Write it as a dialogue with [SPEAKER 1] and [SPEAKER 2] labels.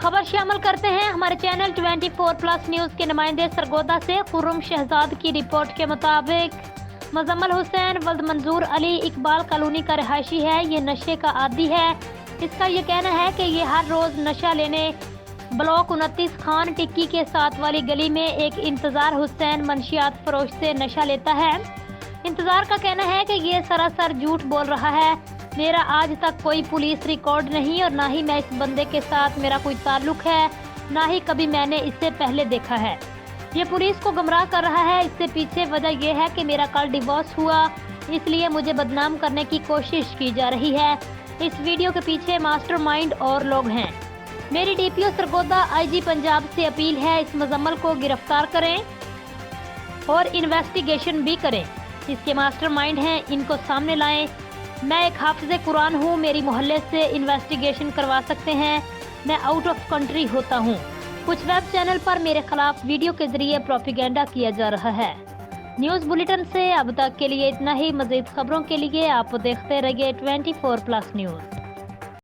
[SPEAKER 1] खबर शामिल करते हैं हमारे चैनल 24+ न्यूज़ के नुमाइंदे सरगोदा से। खुर्रम शहजाद की रिपोर्ट के मुताबिक मुजम्मिल हुसैन वल्द मंजूर अली इकबाल कॉलोनी का रहायशी है। ये नशे का आदी है। इसका ये कहना है कि ये हर रोज़ नशा लेने ब्लॉक 29 खान टिक्की के साथ वाली गली में एक इंतज़ार हुसैन मंशियात फरोश से नशा लेता है। इंतज़ार का कहना है कि ये सरासर झूठ बोल रहा है। मेरा आज तक कोई पुलिस रिकॉर्ड नहीं और ना ही मैं इस बंदे के साथ मेरा कोई ताल्लुक है, ना ही कभी मैंने इससे पहले देखा है। ये पुलिस को गुमराह कर रहा है। इससे पीछे वजह यह है कि मेरा कल डिवोर्स हुआ, इसलिए मुझे बदनाम करने की कोशिश की जा रही है। इस वीडियो के पीछे मास्टरमाइंड और लोग हैं। मेरी डीपीओ सरगोदा आईजी पंजाब से अपील है, इस मुजम्मिल को गिरफ्तार करें और इन्वेस्टिगेशन भी करें। इसके मास्टरमाइंड हैं, इनको सामने लाएं। मैं एक हाफिज़े कुरान हूँ, मेरी मोहल्ले से इन्वेस्टिगेशन करवा सकते हैं। मैं आउट ऑफ कंट्री होता हूँ। कुछ वेब चैनल पर मेरे खिलाफ वीडियो के जरिए प्रोपेगेंडा किया जा रहा है। न्यूज़ बुलेटिन से अब तक के लिए इतना ही। मज़ीद खबरों के लिए आप देखते रहिए 24+ न्यूज़।